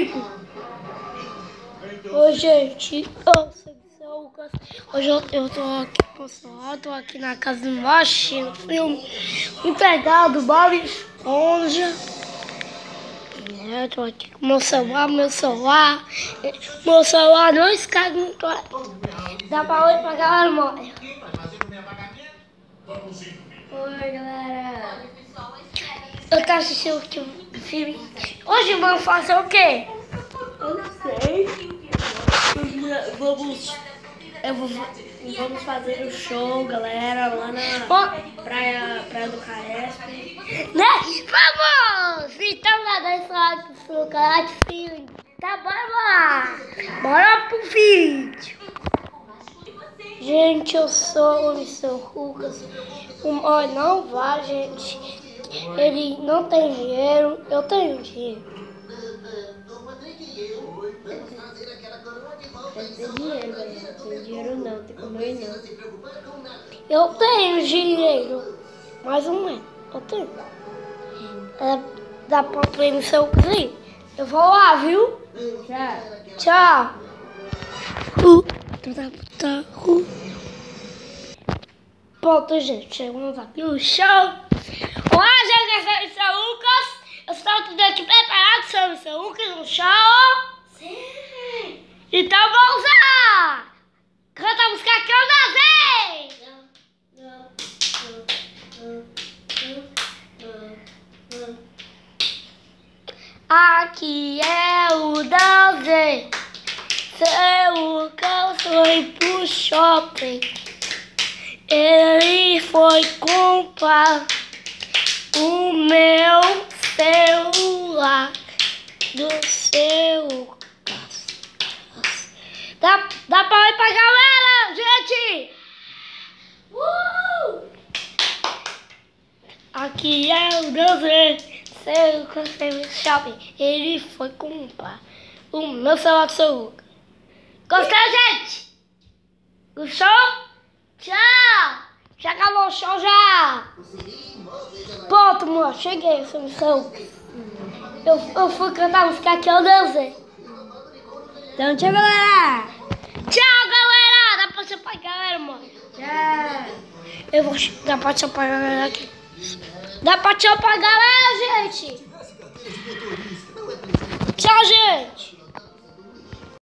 comigo. Oi, gente. Eu sou o Lucas. Hoje eu tô aqui, pessoal. Tô aqui na casa do Machino Filme. Empregado, Bob Esponja. Eu tô aqui com meu celular. Meu celular não escada muito. Dá pra oi pra galera, mãe. Oi, galera. Eu tô assistindo aqui um filme. Hoje vamos fazer o quê? Eu não sei. Vamos fazer um show, galera, lá na praia do Caesp. Né? Vamos! Então, galera, do canal filme. Tá, bora lá! Bora pro vídeo! Gente, eu sou o Mr. Lucas. Olha, não vá, gente. Ele não tem dinheiro, eu tenho dinheiro. Tem dinheiro, galera. Tem dinheiro não, tem como ir não. Eu tenho dinheiro. Mais ou menos, eu tenho. Dá pra ir no seu cozinho. Eu vou lá, viu? Tchau. Pronto, gente. Chegamos aqui no show. Olá, gente. Eu sou o Lucas. Eu estou tudo aqui preparado. Sou o Mr. Lucas no show. Sim. Então vamos lá. Canta a música que eu nasci. Aqui é o Davi. Seu Lucas foi pro shopping. Ele foi comprar o meu celular do seu Lucas. Dá pra ir pra galera, gente! Aqui é o Davi. Seu Lucas foi pro shopping. Ele foi comprar o meu celular do seu Lucas. Gostou, gente? Gostou? Tchau! Já acabou o show já! Pronto, amor, cheguei, seu missão. Eu fui cantar a música que eu dancei. Então, tchau, galera! Tchau, galera! Dá pra ser pra galera, amor. Tchau! Dá pra ser pra galera aqui. Dá pra ser pra galera, gente! Tchau, gente!